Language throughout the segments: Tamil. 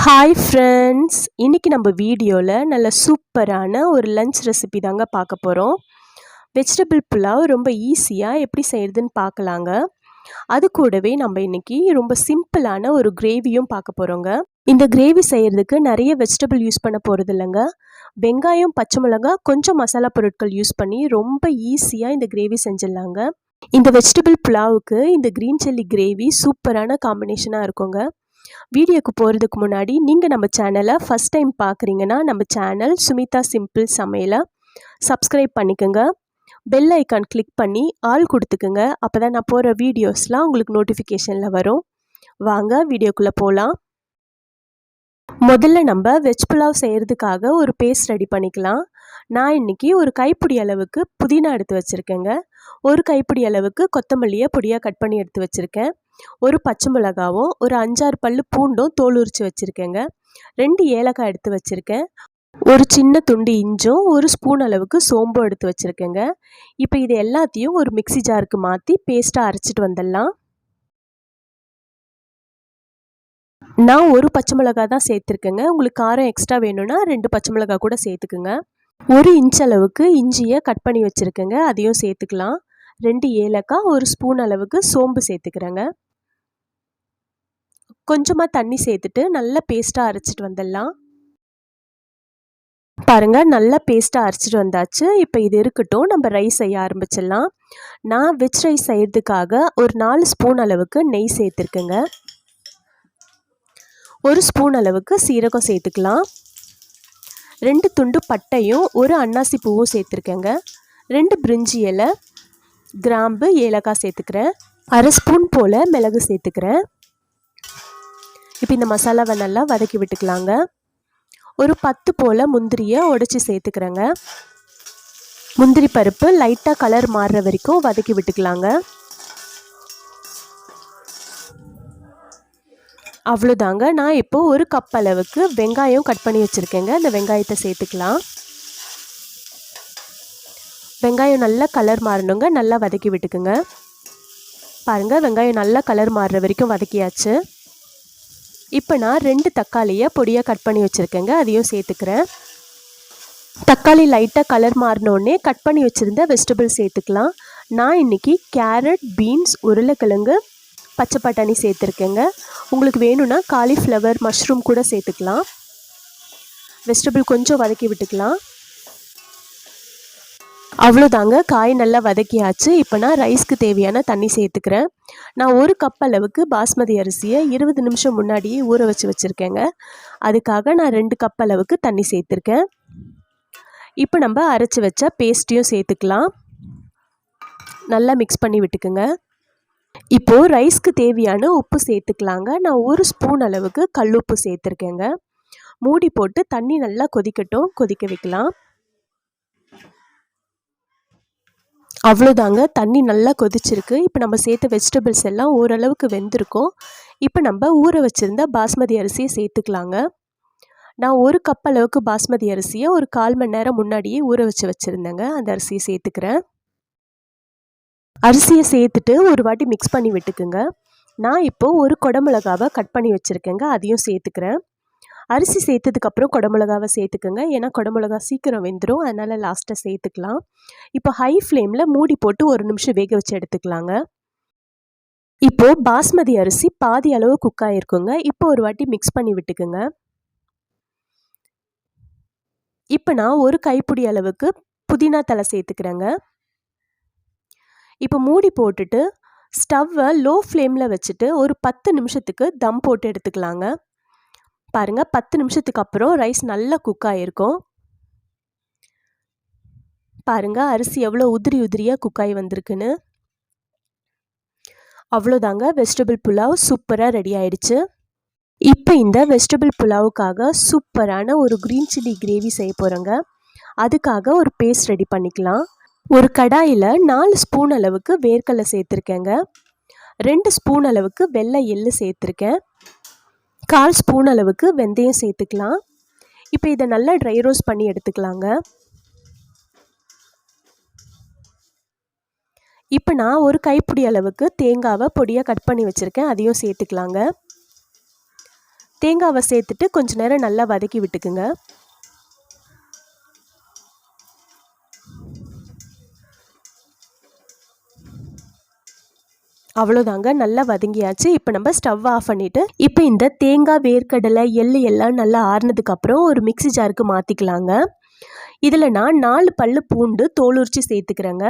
ஹாய் ஃப்ரெண்ட்ஸ், இன்றைக்கி நம்ம வீடியோவில் நல்ல சூப்பரான ஒரு லஞ்ச் ரெசிபி தாங்க பார்க்க போகிறோம். வெஜிடபிள் புலாவ் ரொம்ப ஈஸியாக எப்படி செய்கிறதுன்னு பார்க்கலாங்க. அது கூடவே நம்ம இன்றைக்கி ரொம்ப சிம்பிளான ஒரு கிரேவியும் பார்க்க போகிறோங்க. இந்த கிரேவி செய்கிறதுக்கு நிறைய வெஜிடபிள் யூஸ் பண்ண போகிறது இல்லைங்க. வெங்காயம், பச்சை மிளகாய், கொஞ்சம் மசாலா பொருட்கள் யூஸ் பண்ணி ரொம்ப ஈஸியாக இந்த கிரேவி செஞ்சிடலாங்க. இந்த வெஜிடபிள் புலாவுக்கு இந்த க்ரீன் சில்லி கிரேவி சூப்பரான காம்பினேஷனாக இருக்குங்க. வீடியோக்கு போகிறதுக்கு முன்னாடி நீங்கள் நம்ம சேனலை ஃபஸ்ட் டைம் பார்க்குறீங்கன்னா நம்ம சேனல் சுமிதா சிம்பிள் சமையலை சப்ஸ்கிரைப் பண்ணிக்கோங்க. பெல் ஐக்கான் கிளிக் பண்ணி ஆல் கொடுத்துக்குங்க. அப்போ தான் நான் போகிற வீடியோஸ்லாம் உங்களுக்கு நோட்டிஃபிகேஷனில் வரும். வாங்க வீடியோக்குள்ளே போகலாம். முதல்ல நம்ம வெஜ் புலாவ் செய்கிறதுக்காக ஒரு பேஸ்ட் ரெடி பண்ணிக்கலாம். நான் இன்றைக்கி ஒரு கைப்பிடி அளவுக்கு புதினா எடுத்து வச்சுருக்கேங்க. ஒரு கைப்பிடி அளவுக்கு கொத்தமல்லியை பொடியாக கட் பண்ணி எடுத்து வச்சுருக்கேன். ஒரு பச்சை மிளகாவும் ஒரு 5-6 பல்லு பூண்டும் தோல் உரித்து வச்சுருக்கேங்க. 2 ஏலக்காய் எடுத்து வச்சுருக்கேன். ஒரு சின்ன துண்டு இஞ்சும் ஒரு ஸ்பூன் அளவுக்கு சோம்பும் எடுத்து வச்சுருக்கேங்க. இப்போ இது எல்லாத்தையும் ஒரு மிக்ஸி ஜாருக்கு மாற்றி பேஸ்ட்டாக அரைச்சிட்டு வந்துடலாம். நான் ஒரு பச்சை மிளகாய் தான் சேர்த்துருக்கேங்க. உங்களுக்கு காரம் எக்ஸ்ட்ரா வேணும்னா 2 பச்சை மிளகாய் கூட சேர்த்துக்குங்க. 1 இன்ச் அளவுக்கு இஞ்சியை கட் பண்ணி வச்சுருக்கேங்க, அதையும் சேர்த்துக்கலாம். 2 ஏலக்காய், ஒரு ஸ்பூன் அளவுக்கு சோம்பு சேர்த்துக்கிறேங்க. கொஞ்சமாக தண்ணி சேர்த்துட்டு நல்லா பேஸ்ட்டாக அரைச்சிட்டு வந்துடலாம். பாருங்கள், நல்லா பேஸ்ட்டாக அரைச்சிட்டு வந்தாச்சு. இப்போ இது இருக்கட்டும், நம்ம ரைஸ் செய்ய ஆரம்பிச்சிடலாம். நான் வெஜ் ரைஸ் செய்கிறதுக்காக ஒரு 4 ஸ்பூன் அளவுக்கு நெய் சேர்த்துருக்கேங்க. 1 ஸ்பூன் அளவுக்கு சீரகம் சேர்த்துக்கலாம். 2 துண்டு பட்டையும் ஒரு அன்னாசி பூவும் சேர்த்துருக்கேங்க. 2 பிரிஞ்சி இலை, கிராம்பு, ஏலக்காய் சேர்த்துக்கிறேன். 1/2 ஸ்பூன் போல் மிளகு சேர்த்துக்கிறேன். இப்போ இந்த மசாலாவை நல்லா வதக்கி விட்டுக்கலாங்க. ஒரு 10 போல் முந்திரியை உடைச்சி சேர்த்துக்கிறேங்க. முந்திரி பருப்பு லைட்டாக கலர் மாறுற வரைக்கும் வதக்கி விட்டுக்கலாங்க. அவ்வளோதாங்க. நான் இப்போது ஒரு கப் அளவுக்கு வெங்காயம் கட் பண்ணி வச்சுருக்கேங்க. அந்த வெங்காயத்தை சேர்த்துக்கலாம். வெங்காயம் நல்லா கலர் மாறணுங்க, நல்லா வதக்கி விட்டுக்குங்க. பாருங்கள், வெங்காயம் நல்லா கலர் மாறுற வரைக்கும் வதக்கியாச்சு. இப்போ நான் 2 தக்காளியை பொடியாக கட் பண்ணி வச்சுருக்கேங்க, அதையும் சேர்த்துக்கிறேன். தக்காளி லைட்டாக கலர் மாறினோடனே கட் பண்ணி வச்சுருந்த வெஜிடபிள் சேர்த்துக்கலாம். நான் இன்றைக்கி கேரட், பீன்ஸ், உருளைக்கிழங்கு, பச்சை பட்டாணி சேர்த்துருக்கேங்க. உங்களுக்கு வேணும்னா காலிஃப்ளவர், மஷ்ரூம் கூட சேர்த்துக்கலாம். வெஜிடபிள் கொஞ்சம் வதக்கி விட்டுக்கலாம். அவ்வளோதாங்க, காய் நல்லா வதக்கியாச்சு. இப்போ நான் ரைஸ்க்கு தேவையான தண்ணி சேர்த்துக்கிறேன். நான் ஒரு கப் அளவுக்கு பாஸ்மதி அரிசியை 20 நிமிஷம் முன்னாடியே ஊற வச்சுருக்கேங்க. அதுக்காக நான் 2 கப் அளவுக்கு தண்ணி சேர்த்துருக்கேன். இப்போ நம்ம அரைச்சி வச்ச பேஸ்ட்டையும் சேர்த்துக்கலாம். நல்லா மிக்ஸ் பண்ணி விட்டுக்குங்க. இப்போது ரைஸ்க்கு தேவையான உப்பு சேர்த்துக்கலாங்க. நான் 1 ஸ்பூன் அளவுக்கு கல்லுப்பு சேர்த்துருக்கேங்க. மூடி போட்டு தண்ணி நல்லா கொதிக்கட்டும், கொதிக்க வைக்கலாம். அவ்வளோதாங்க, தண்ணி நல்லா கொதிச்சிருக்கு. இப்போ நம்ம சேர்த்த வெஜிடபிள்ஸ் எல்லாம் ஓரளவுக்கு வெந்திருக்கும். இப்போ நம்ம ஊற வச்சுருந்த பாஸ்மதி அரிசியை சேர்த்துக்கலாங்க. நான் 1 கப் அளவுக்கு பாஸ்மதி அரிசியை ஒரு 1/4 மணி நேரம் முன்னாடியே ஊற வச்சுருந்தேங்க. அந்த அரிசியை சேர்த்துக்கிறேன். அரிசியை சேர்த்துட்டு ஒரு வாட்டி மிக்ஸ் பண்ணி விட்டுக்குங்க. நான் இப்போது ஒரு குடமிளகாவை கட் பண்ணி வச்சுருக்கேங்க, அதையும் சேர்த்துக்கிறேன். அரிசி சேர்த்ததுக்கப்புறம் குடமிளகாவை சேர்த்துக்குங்க. ஏன்னா குடமிளகா சீக்கிரம் வெந்துடும், அதனால் லாஸ்ட்டாக சேர்த்துக்கலாம். இப்போ ஹை ஃப்ளேமில் மூடி போட்டு 1 நிமிஷம் வேக வச்சு எடுத்துக்கலாங்க. இப்போது பாஸ்மதி அரிசி பாதி அளவு குக் ஆகிருக்குங்க. இப்போ ஒரு வாட்டி மிக்ஸ் பண்ணி விட்டுக்குங்க. இப்போ நான் ஒரு கைப்பிடி அளவுக்கு புதினா தலை சேர்த்துக்கிறேங்க. இப்போ மூடி போட்டுட்டு ஸ்டவ்வை லோ ஃப்ளேமில் வச்சுட்டு ஒரு 10 நிமிஷத்துக்கு தம் போட்டு எடுத்துக்கலாங்க. பாருங்கள், 10 நிமிஷத்துக்கு அப்புறம் ரைஸ் நல்லா குக் ஆகிருக்கும். பாருங்கள், அரிசி எவ்வளோ உதிரி உதிரியாக குக் ஆகி வந்திருக்குன்னு. அவ்வளோதாங்க, வெஜிடபிள் புலாவ் சூப்பராக ரெடி ஆயிடுச்சு. இப்போ இந்த வெஜிடபிள் புலாவுக்காக சூப்பரான ஒரு க்ரீன் சில்லி கிரேவி செய்ய போகிறோங்க. அதுக்காக ஒரு பேஸ்ட் ரெடி பண்ணிக்கலாம். ஒரு கடாயில் 4 ஸ்பூன் அளவுக்கு வேர்க்கடலை சேர்த்துருக்கேங்க. 2 ஸ்பூன் அளவுக்கு வெள்ளை எள்ளு சேர்த்துருக்கேன். 1/4 ஸ்பூன் அளவுக்கு வெந்தயம் சேர்த்துக்கலாம். இப்போ இதை நல்லா ட்ரை ரோஸ்ட் பண்ணி எடுத்துக்கலாங்க. இப்போ நான் ஒரு கைப்பிடி அளவுக்கு தேங்காவை பொடியாக கட் பண்ணி வச்சுருக்கேன், அதையும் சேர்த்துக்கலாங்க. தேங்காவை சேர்த்துட்டு கொஞ்ச நேரம் நல்லா வதக்கி விட்டுக்குங்க. அவ்வளோதாங்க, நல்லா வதங்கியாச்சு. இப்போ நம்ம ஸ்டவ் ஆஃப் பண்ணிவிட்டு இப்போ இந்த தேங்காய், வேர்க்கடலை, எள்ளு எல்லாம் நல்லா ஆறுனதுக்கப்புறம் ஒரு மிக்ஸி ஜாருக்கு மாற்றிக்கலாங்க. இதில் நான் 4 பல்லு பூண்டு தோல் உரித்து சேர்த்துக்கிறேங்க.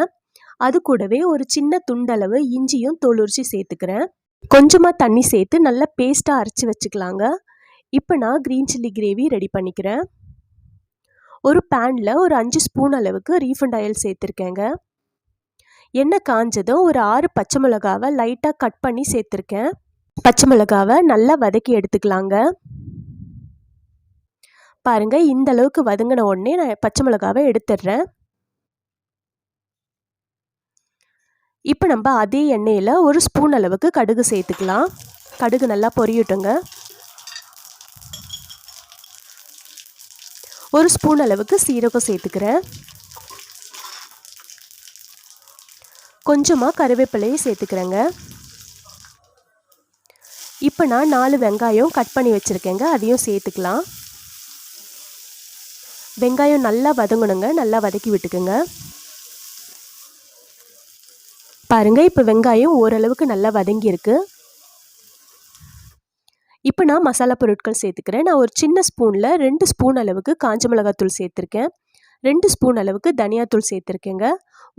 அது கூடவே ஒரு சின்ன துண்டளவு இஞ்சியும் தோல் உரித்து சேர்த்துக்கிறேன். கொஞ்சமாக தண்ணி சேர்த்து நல்லா பேஸ்ட்டாக அரைச்சி வச்சுக்கலாங்க. இப்போ நான் க்ரீன் சில்லி கிரேவி ரெடி பண்ணிக்கிறேன். ஒரு பேனில் ஒரு 5 ஸ்பூன் அளவுக்கு ரீஃபண்ட் ஆயில் சேர்த்துருக்கேங்க. எண்ணெய் காஞ்சதும் ஒரு 6 பச்சை மிளகாவை லைட்டாக கட் பண்ணி சேர்த்துருக்கேன். பச்சை மிளகாவை நல்லா வதக்கி எடுத்துக்கலாங்க. பாருங்கள், இந்த அளவுக்கு வதங்கின உடனே நான் பச்சை மிளகாவை எடுத்துடுறேன். இப்போ நம்ம அதே எண்ணெயில் ஒரு ஸ்பூன் அளவுக்கு கடுகு சேர்த்துக்கலாம். கடுகு நல்லா பொரியட்டுங்க. ஒரு ஸ்பூன் அளவுக்கு சீரகம் சேர்த்துக்கிறேன். கொஞ்சமாக கருவேப்பிலையை சேர்த்துக்கிறேங்க. இப்போ நான் 4 வெங்காயம் கட் பண்ணி வச்சுருக்கேங்க, அதையும் சேர்த்துக்கலாம். வெங்காயம் நல்லா வதங்கணுங்க, நல்லா வதக்கி விட்டுக்குங்க. பாருங்கள், இப்போ வெங்காயம் ஓரளவுக்கு நல்லா வதங்கியிருக்கு. இப்போ நான் மசாலா பொருட்கள் சேர்த்துக்கிறேன். நான் ஒரு சின்ன ஸ்பூனில் 2 ஸ்பூன் அளவுக்கு காஞ்ச மிளகாத்தூள் சேர்த்துருக்கேன். 2 ஸ்பூன் அளவுக்கு தனியாத்தூள் சேர்த்துருக்கேங்க.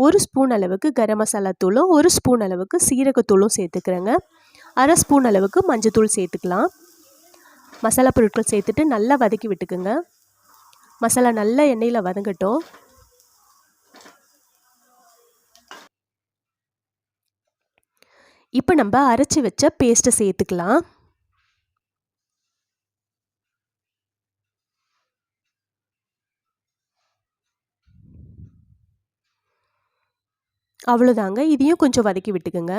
1 ஸ்பூன் அளவுக்கு கரம் மசாலா தூளும் 1 ஸ்பூன் அளவுக்கு சீரகத்தூளும் சேர்த்துக்கிறேங்க. 1/2 ஸ்பூன் அளவுக்கு மஞ்சத்தூள் சேர்த்துக்கலாம். மசாலா பொருட்கள் சேர்த்துட்டு நல்லா வதக்கி விட்டுக்குங்க. மசாலா நல்லா எண்ணெயில் வதங்கட்டும். இப்போ நம்ம அரைச்சி வச்ச பேஸ்ட்டை சேர்த்துக்கலாம். அவ்வளோதாங்க, இதையும் கொஞ்சம் வதக்கி விட்டுக்குங்க.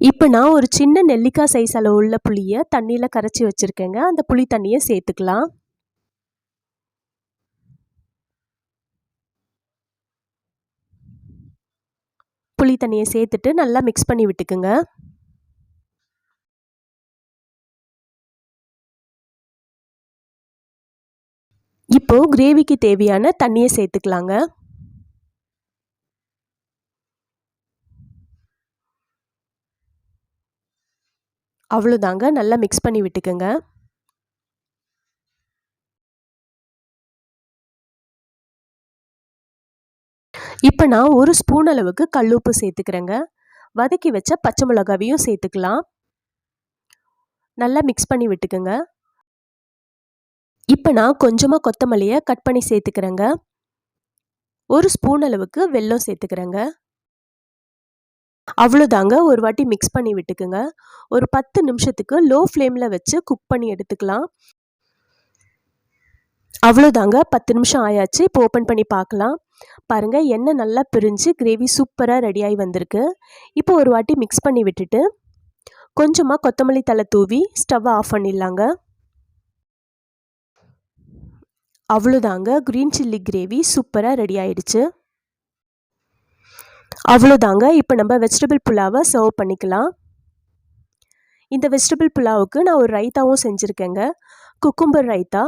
இப்போ நான் ஒரு சின்ன நெல்லிக்காய் சைஸ் அளவு உள்ள புளியை தண்ணியில் கரைச்சி வச்சுருக்கேங்க. அந்த புளி தண்ணியை சேர்த்துக்கலாம். புளி தண்ணியை சேர்த்துட்டு நல்லா மிக்ஸ் பண்ணி விட்டுக்குங்க. இப்போ கிரேவிக்கு தேவையான தண்ணியை சேர்த்துக்கலாங்க. அவ்வளோதாங்க, நல்லா மிக்ஸ் பண்ணி விட்டுக்குங்க. இப்போ நான் ஒரு ஸ்பூன் அளவுக்கு கல்லுப்பு சேர்த்துக்கிறேங்க. வதக்கி வச்ச பச்சை மிளகாவையும் சேர்த்துக்கலாம். நல்லா மிக்ஸ் பண்ணி விட்டுக்குங்க. இப்போ நான் கொஞ்சமாக கொத்தமல்லியை கட் பண்ணி சேர்த்துக்கிறேங்க. ஒரு ஸ்பூன் அளவுக்கு வெல்லம் சேர்த்துக்கிறேங்க. அவ்வளோதாங்க, ஒரு வாட்டி மிக்ஸ் பண்ணி விட்டுக்குங்க. ஒரு 10 நிமிஷத்துக்கு லோ ஃப்ளேமில் வச்சு குக் பண்ணி எடுத்துக்கலாம். அவ்வளோதாங்க, 10 நிமிஷம் ஆயாச்சு. இப்போ ஓப்பன் பண்ணி பார்க்கலாம். பாருங்கள், எண்ணெய் நல்லா பிரிஞ்சு கிரேவி சூப்பராக ரெடியாகி வந்திருக்கு. இப்போ ஒரு வாட்டி மிக்ஸ் பண்ணி விட்டுட்டு கொஞ்சமாக கொத்தமல்லி தழை தூவி ஸ்டவ்வை ஆஃப் பண்ணிடலாங்க. அவ்வளோதாங்க, க்ரீன் சில்லி கிரேவி சூப்பராக ரெடி ஆயிடுச்சு. அவ்வளோதாங்க, இப்போ நம்ம வெஜிடபிள் புலாவை சர்வ் பண்ணிக்கலாம். இந்த வெஜிடபிள் புலாவுக்கு நான் ஒரு ரைத்தாவும் செஞ்சுருக்கேங்க. குக்கும்பர் ரைத்தா.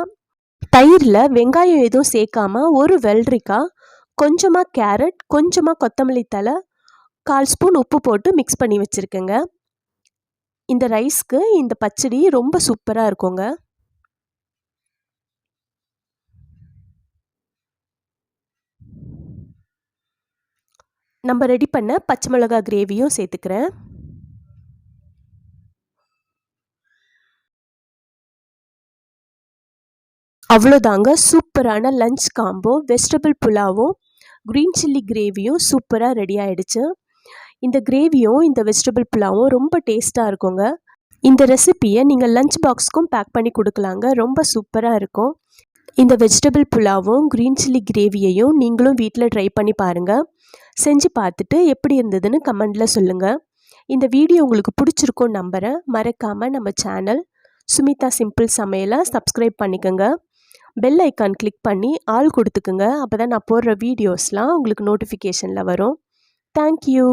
தயிரில் வெங்காயம் எதுவும் சேர்க்காம ஒரு வெள்ளரிக்காய், கொஞ்சமாக கேரட், கொஞ்சமாக கொத்தமல்லி தழை, 1/4 ஸ்பூன் உப்பு போட்டு மிக்ஸ் பண்ணி வச்சுருக்கேங்க. இந்த ரைஸ்க்கு இந்த பச்சடி ரொம்ப சூப்பராக இருக்குங்க. நம்ம ரெடி பண்ண பச்சை மிளகாய் கிரேவியும் சேர்த்துக்கிறேன். அவ்வளோதாங்க, சூப்பரான லஞ்ச் காம்போ வெஜிடபிள் புலாவும் க்ரீன் சில்லி கிரேவியும் சூப்பராக ரெடி ஆகிடுச்சு. இந்த கிரேவியும் இந்த வெஜிடபிள் புலாவும் ரொம்ப டேஸ்ட்டாக இருக்குங்க. இந்த ரெசிப்பியை நீங்கள் லஞ்ச் பாக்ஸ்க்கும் பேக் பண்ணி கொடுக்கலாங்க. ரொம்ப சூப்பராக இருக்கும். இந்த வெஜிடபிள் புலாவும் க்ரீன் சில்லி கிரேவியையும் நீங்களும் வீட்டில் ட்ரை பண்ணி பாருங்கள். செஞ்சு பார்த்துட்டு எப்படி இருந்ததுன்னு கமெண்டில் சொல்லுங்கள். இந்த வீடியோ உங்களுக்கு பிடிச்சிருக்கும்னு நம்புகிறேன். மறக்காமல் நம்ம சேனல் சுமிதா சிம்பிள் சமையலை சப்ஸ்கிரைப் பண்ணிக்கோங்க. பெல் ஐக்கான் கிளிக் பண்ணி ஆல் கொடுத்துக்குங்க. அப்போ தான் நான் போடுற வீடியோஸ்லாம் உங்களுக்கு நோட்டிஃபிகேஷனில் வரும். தேங்க்யூ.